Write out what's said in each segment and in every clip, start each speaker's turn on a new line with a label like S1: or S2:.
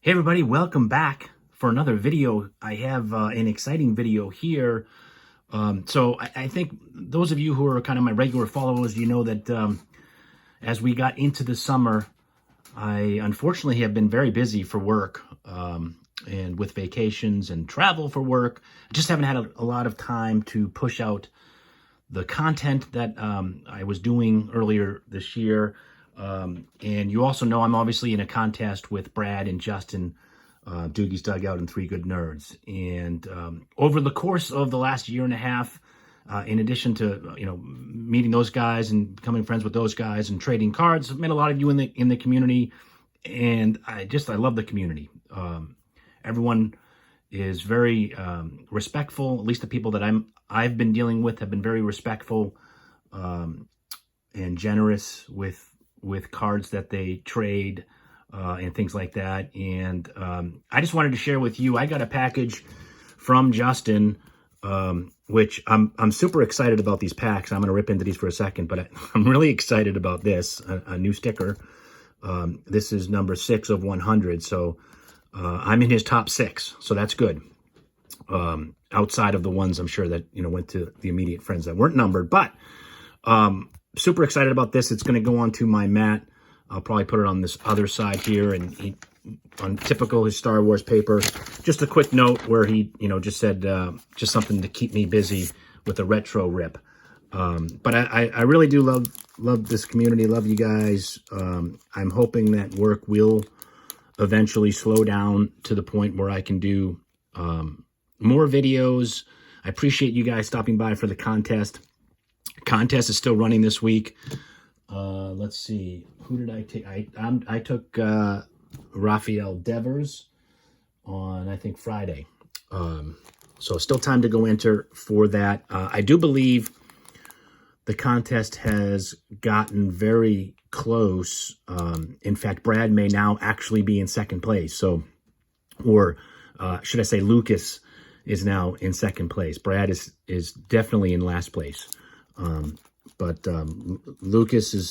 S1: Hey everybody, welcome back for another video. I have an exciting video here. I think those of you who are kind of my regular followers, you know that as we got into the summer, I unfortunately have been very busy for work and with vacations and travel for work. I just haven't had a lot of time to push out the content that I was doing earlier this year. And you also know I'm obviously in a contest with Brad and Justin, Doogie's Dugout and Three Good Nerds. And over the course of the last year and a half, in addition to meeting those guys and becoming friends with those guys and trading cards, I've met a lot of you in the community, and I love the community. Everyone is very respectful. At least the people that I've been dealing with have been very respectful and generous with cards that they trade and things like that. And I just wanted to share with you, I got a package from Justin, which I'm super excited about these packs. I'm going to rip into these for a second, but I'm really excited about this, a new sticker. This is number 6 of 100. So I'm in his top 6. So that's good. Outside of the ones I'm sure that, went to the immediate friends that weren't numbered, but super excited about this. It's going to go onto my mat. I'll probably put it on this other side here, and on typical his Star Wars paper. Just a quick note where he, just said just something to keep me busy with a retro rip. But I really do love this community. Love you guys. I'm hoping that work will eventually slow down to the point where I can do more videos. I appreciate you guys stopping by for the contest. Contest is still running this week. Let's see, who did I take? I took Rafael Devers on, I think, Friday. So still time to go enter for that. I do believe the contest has gotten very close. In fact, Brad may now actually be in second place. So, or should I say Lucas is now in second place. Brad is definitely in last place. But Lucas is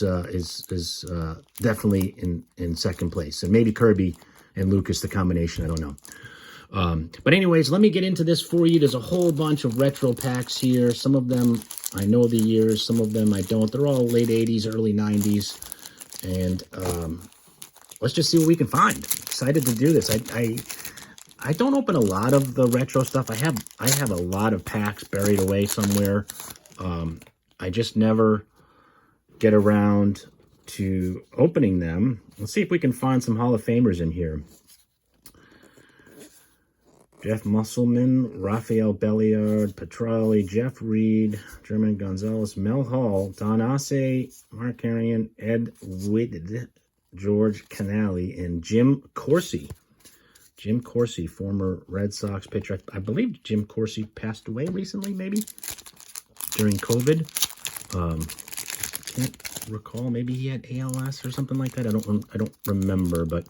S1: definitely in second place. And maybe Kirby and Lucas, the combination, I don't know. But anyways, let me get into this for you. There's a whole bunch of retro packs here. Some of them I know the years, some of them I don't. They're all late 80s, early 90s. And let's just see what we can find. Excited to do this. I don't open a lot of the retro stuff. I have a lot of packs buried away somewhere. I just never get around to opening them. Let's see if we can find some Hall of Famers in here. Jeff Musselman, Rafael Belliard, Petrali, Jeff Reed, German Gonzalez, Mel Hall, Don Asse, Mark Arian, Ed Whitted, George Canali, and Jim Corsi. Jim Corsi, former Red Sox pitcher. I believe Jim Corsi passed away recently, maybe during COVID. Can't recall. Maybe he had ALS or something like that. I don't remember, but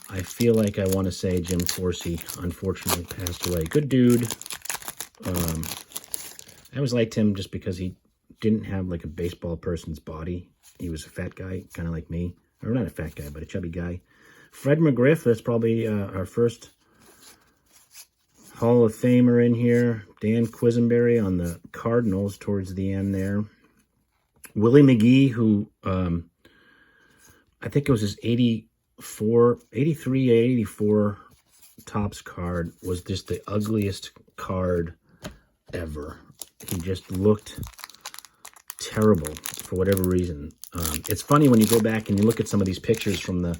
S1: I feel like I want to say Jim Corsi unfortunately passed away. Good dude. I always liked him just because he didn't have like a baseball person's body. He was a fat guy, kind of like me. Or not a fat guy, but a chubby guy. Fred McGriff, that's probably our first Hall of Famer in here. Dan Quisenberry on the Cardinals towards the end there. Willie McGee, who I think it was his 83, 84 Topps card, was just the ugliest card ever. He just looked terrible for whatever reason. It's funny when you go back and you look at some of these pictures from the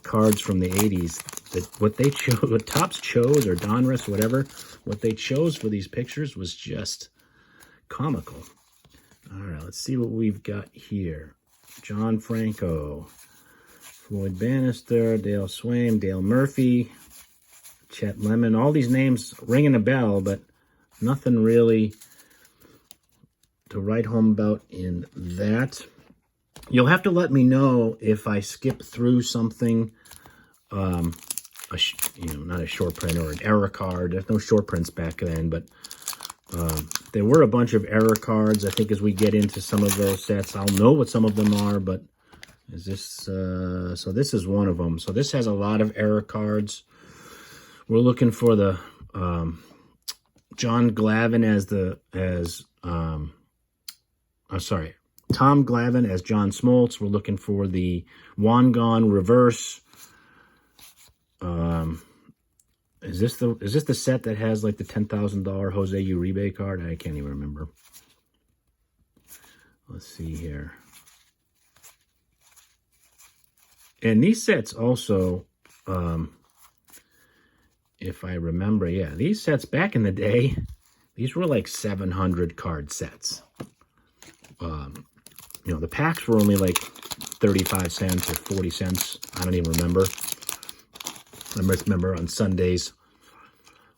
S1: cards from the 80s, that what they chose, what Topps chose, or Donruss, whatever, what they chose for these pictures was just comical. All right, let's see what we've got here. John Franco, Floyd Bannister, Dale Swaim, Dale Murphy, Chet Lemon. All these names ringing a bell, but nothing really to write home about in that. You'll have to let me know if I skip through something, not a short print or an error card. There's no short prints back then, but there were a bunch of error cards. I think as we get into some of those sets, I'll know what some of them are, but Is this, so this is one of them. So this has a lot of error cards. We're looking for the John Glavine sorry, Tom Glavine as John Smoltz. We're looking for the Wangan reverse. Is this the set that has like the $10,000 Jose Uribe card? I can't even remember. Let's see here. And these sets also, if I remember, yeah, these sets back in the day, these were like 700 card sets. You know, the packs were only like 35 cents or 40 cents. I don't even remember. I remember on Sundays,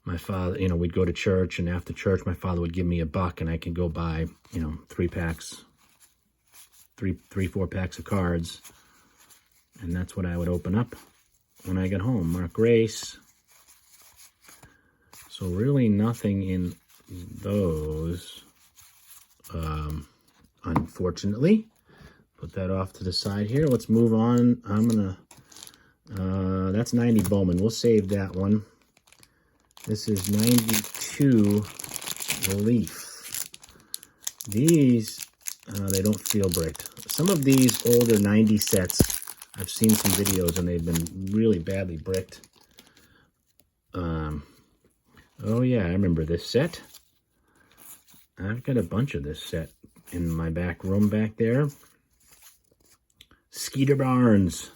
S1: my father, you know, we'd go to church, and after church, my father would give me $1 and I could go buy, you know, 4 packs of cards. And that's what I would open up when I got home. Mark Grace. So really nothing in those, unfortunately. Put that off to the side here. Let's move on. I'm going to, that's 90 Bowman. We'll save that one. This is 92 Leaf. These, they don't feel bricked. Some of these older 90 sets, I've seen some videos and they've been really badly bricked. Oh yeah, I remember this set. I've got a bunch of this set in my back room back there. Skeeter Barnes.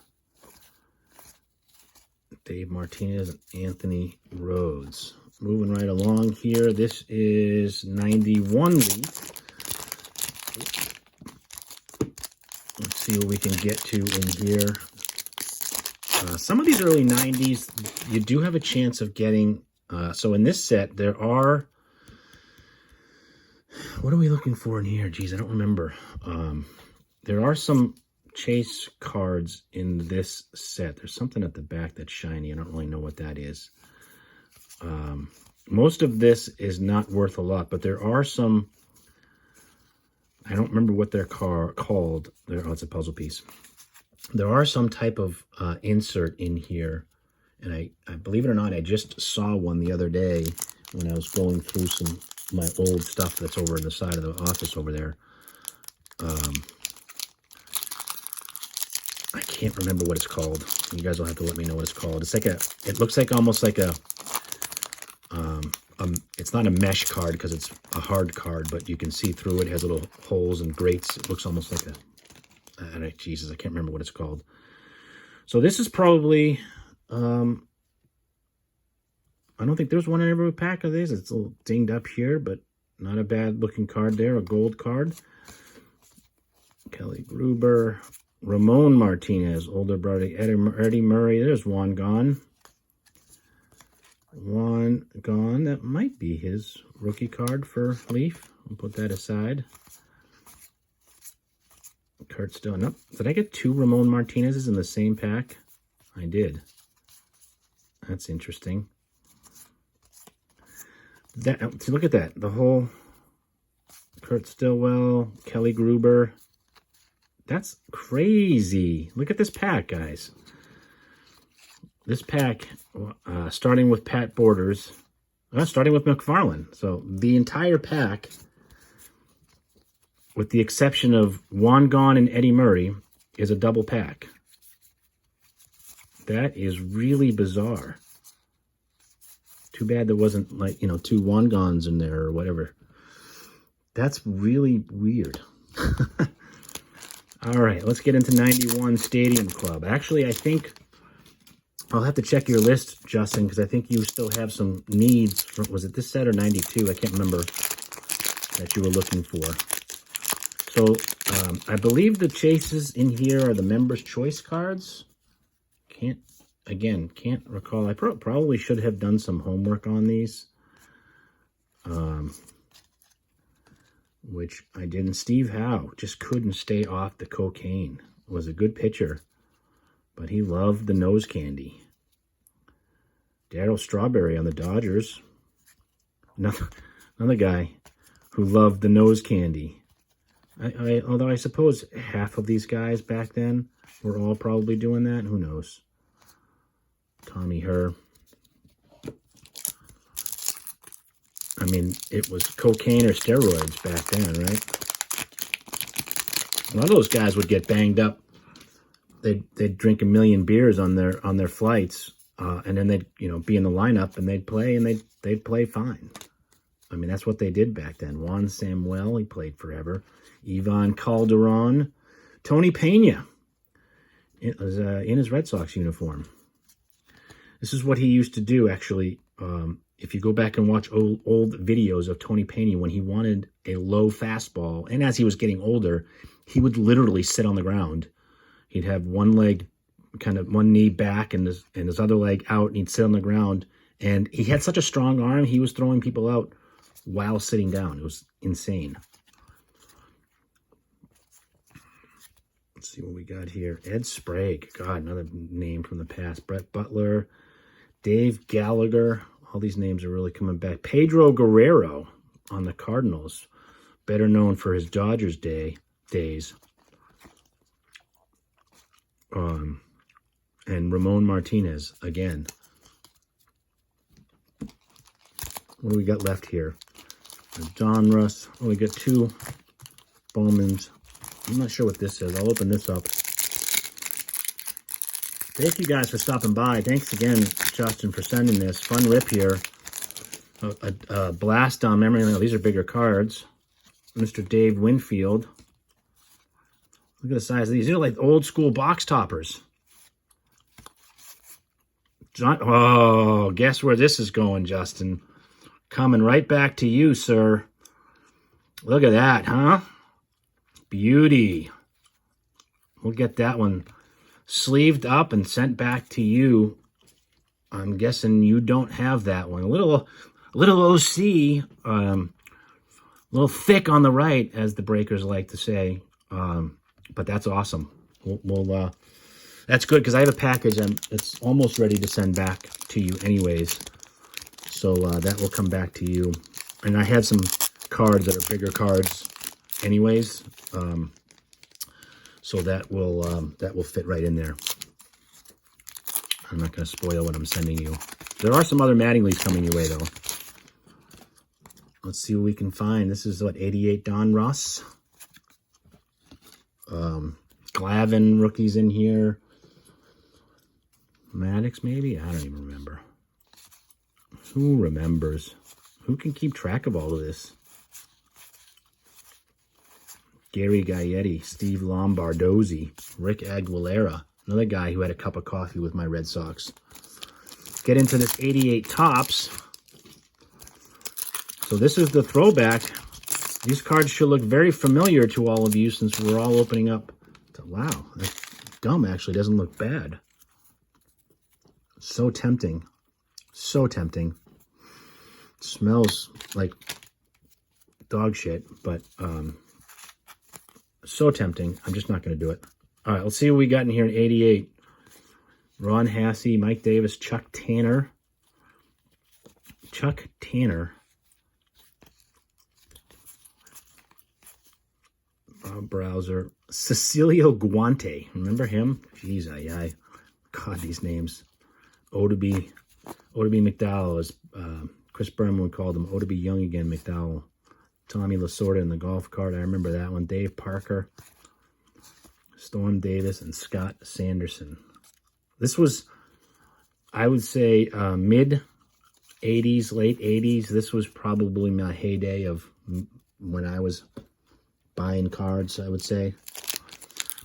S1: Dave Martinez and Anthony Rhodes. Moving right along here. This is 91 Leaf. Let's see what we can get to in here. Some of these early 90s, you do have a chance of getting... so in this set, there are... What are we looking for in here? Geez, I don't remember. There are some chase cards in this set. There's something at the back that's shiny. I don't really know what that is. Most of this is not worth a lot, but there are some... I don't remember what they're called. Oh, it's a puzzle piece. There are some type of insert in here, and I believe it or not, I just saw one the other day when I was going through my old stuff that's over on the side of the office over there. I can't remember what it's called. You guys will have to let me know what it's called. It's like it looks like almost like a, it's not a mesh card because it's a hard card, but you can see through it. It has little holes and grates. It looks almost like Jesus, I can't remember what it's called. So this is probably, I don't think there's one in every pack of these. It's a little dinged up here, but not a bad looking card there, a gold card. Kelly Gruber, Ramon Martinez, older brother, Eddie Murray. There's Wangan. Wangan, that might be his rookie card for Leaf. I'll put that aside. Kurt Stone. Nope. Did I get 2 Ramon Martinez's in the same pack? I did. That's interesting. See, look at that. The whole Kurt Stillwell, Kelly Gruber. That's crazy. Look at this pack, guys. This pack, starting with Pat Borders, starting with McFarland. So the entire pack, with the exception of Wangan and Eddie Murray, is a double pack. That is really bizarre. Too bad there wasn't, like, 2 Wangans in there or whatever. That's really weird. All right, let's get into 91 Stadium Club. Actually, I think I'll have to check your list, Justin, because I think you still have some needs. Was it this set or 92? I can't remember that you were looking for. So I believe the chases in here are the Members' Choice cards. Can't recall. I probably should have done some homework on these, which I didn't. Steve Howe just couldn't stay off the cocaine. Was a good pitcher, but he loved the nose candy. Darryl Strawberry on the Dodgers. Another guy who loved the nose candy. Although I suppose half of these guys back then were all probably doing that. Who knows? Tommy Herr. I mean, it was cocaine or steroids back then, right? A lot of those guys would get banged up. They'd drink a million beers on their flights, and then they'd be in the lineup and they'd play and they'd play fine. I mean, that's what they did back then. Juan Samuel, he played forever. Ivan Calderon, Tony Pena, it was in his Red Sox uniform. This is what he used to do, actually. If you go back and watch old videos of Tony Pena, when he wanted a low fastball, and as he was getting older, he would literally sit on the ground. He'd have one leg, one knee back and his other leg out, and he'd sit on the ground. And he had such a strong arm, he was throwing people out while sitting down. It was insane. Let's see what we got here. Ed Sprague. God, another name from the past. Brett Butler. Dave Gallagher. All these names are really coming back. Pedro Guerrero on the Cardinals. Better known for his Dodgers days. And Ramon Martinez again. What do we got left here? Donruss. Oh, we got two Bowmans. I'm not sure what this is. I'll open this up. Thank you guys for stopping by. Thanks again, Justin, for sending this. Fun rip here. A blast on memory lane. These are bigger cards. Mr. Dave Winfield. Look at the size of these. These are like old school box toppers. Oh, guess where this is going, Justin? Coming right back to you, sir. Look at that, huh? Beauty. We'll get that one sleeved up and sent back to you. I'm guessing you don't have that one. A little OC, a little thick on the right, as the breakers like to say. But that's awesome. We'll that's good, because I have a package. It's almost ready to send back to you anyways. So that will come back to you. And I have some cards that are bigger cards anyways. So that will fit right in there. I'm not going to spoil what I'm sending you. There are some other Mattingly's coming your way, though. Let's see what we can find. This is, what, 88 Donruss. Glavin rookies in here. Maddox, maybe? I don't even remember. Who remembers? Who can keep track of all of this? Gary Gaetti, Steve Lombardozzi, Rick Aguilera, another guy who had a cup of coffee with my Red Sox. Get into this 88 Topps. So this is the throwback. These cards should look very familiar to all of you, since we're all opening up. Wow, that gum actually doesn't look bad. So tempting. So tempting. Smells like dog shit, but so tempting. I'm just not going to do it. All right, let's see what we got in here in 88. Ron Hassey, Mike Davis, Chuck Tanner. Chuck Tanner. Bob Browser. Cecilio Guante. Remember him? Jeez, I God, these names. Odeby McDowell, as Chris Berman would call them. Odeby Young again, McDowell. Tommy Lasorda in the golf cart. I remember that one. Dave Parker. Storm Davis and Scott Sanderson. This was, I would say, mid-'80s, late 80s. This was probably my heyday of when I was buying cards, I would say.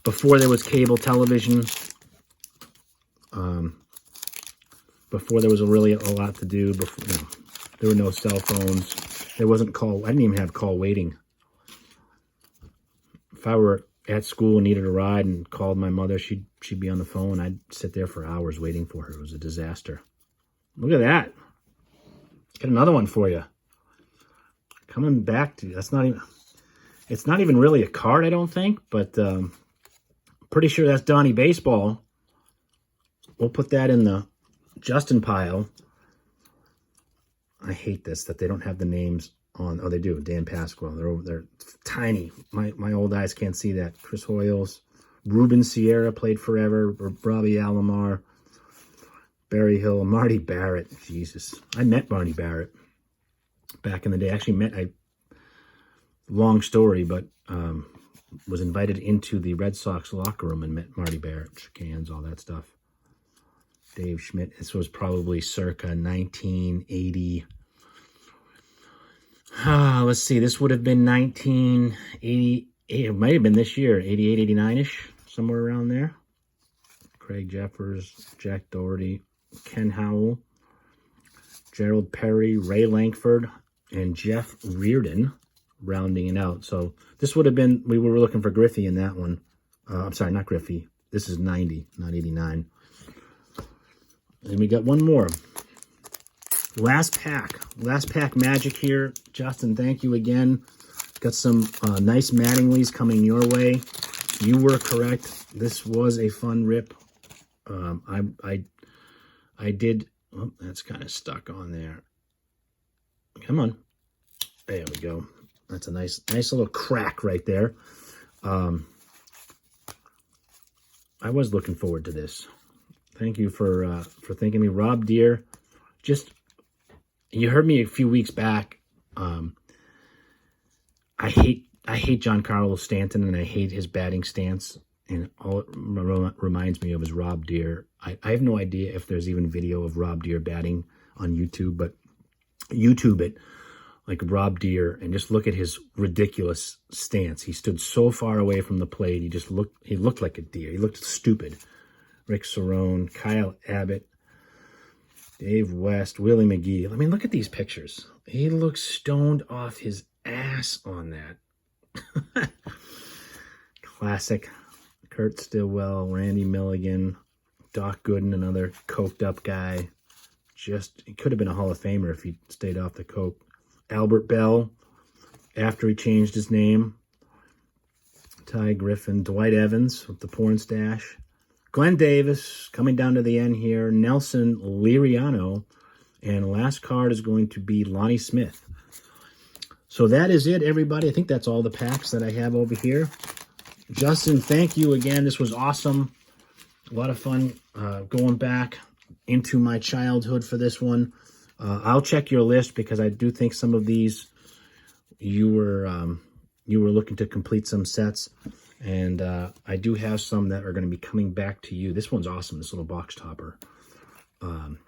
S1: Before there was cable television. Before there was really a lot to do. Before, there were no cell phones. There wasn't call. I didn't even have call waiting. If I were at school and needed a ride and called my mother, she'd be on the phone. I'd sit there for hours waiting for her. It was a disaster. Look at that. Got another one for you. Coming back to you. That's not even. It's not even really a card, I don't think, but pretty sure that's Donnie Baseball. We'll put that in the Justin pile. I hate this, that they don't have the names on. Oh, they do. Dan Pasquale. They're tiny. My old eyes can't see that. Chris Hoyles. Ruben Sierra played forever. Robbie Alomar. Barry Hill. Marty Barrett. Jesus. I met Marty Barrett back in the day. Actually long story, but was invited into the Red Sox locker room and met Marty Barrett. Shook hands, all that stuff. Dave Schmidt. This was probably circa 1980. Let's see. This would have been 1988. It might have been this year, 88, 89-ish, somewhere around there. Craig Jeffers, Jack Doherty, Ken Howell, Gerald Perry, Ray Lankford, and Jeff Reardon rounding it out. So this would have been, we were looking for Griffey in that one. I'm sorry, not Griffey. This is 90, not 89. And we got one more. Last pack magic here. Justin, thank you again. Got some nice Mattingleys coming your way. You were correct. This was a fun rip. I did. Oh, that's kind of stuck on there. Come on. There we go. That's a nice little crack right there. I was looking forward to this. Thank you for thanking me, Rob Deere. You heard me a few weeks back. I hate Giancarlo Stanton, and I hate his batting stance. And all it reminds me of is Rob Deere. I have no idea if there's even video of Rob Deere batting on YouTube, but YouTube it like Rob Deere and just look at his ridiculous stance. He stood so far away from the plate. He looked like a deer. He looked stupid. Rick Cerrone, Kyle Abbott, Dave West, Willie McGee. I mean, look at these pictures. He looks stoned off his ass on that. Classic. Kurt Stillwell, Randy Milligan, Doc Gooden, another coked up guy. He could have been a Hall of Famer if he stayed off the coke. Albert Bell, after he changed his name. Ty Griffin, Dwight Evans with the porn stash. Glenn Davis, coming down to the end here. Nelson Liriano. And last card is going to be Lonnie Smith. So that is it, everybody. I think that's all the packs that I have over here. Justin, thank you again. This was awesome. A lot of fun going back into my childhood for this one. I'll check your list because I do think some of these you were looking to complete some sets. And I do have some that are going to be coming back to you. This one's awesome, this little box topper.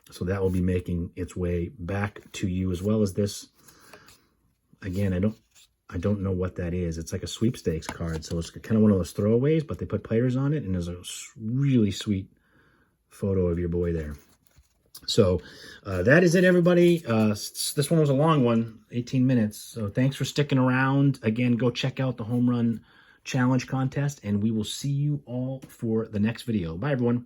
S1: So that will be making its way back to you, as well as this. Again, I don't know what that is. It's like a sweepstakes card, so it's kind of one of those throwaways, but they put players on it, and there's a really sweet photo of your boy there. So that is it, everybody. This one was a long one, 18 minutes. So thanks for sticking around. Again, go check out the Home Run Challenge contest, and we will see you all for the next video. Bye, everyone.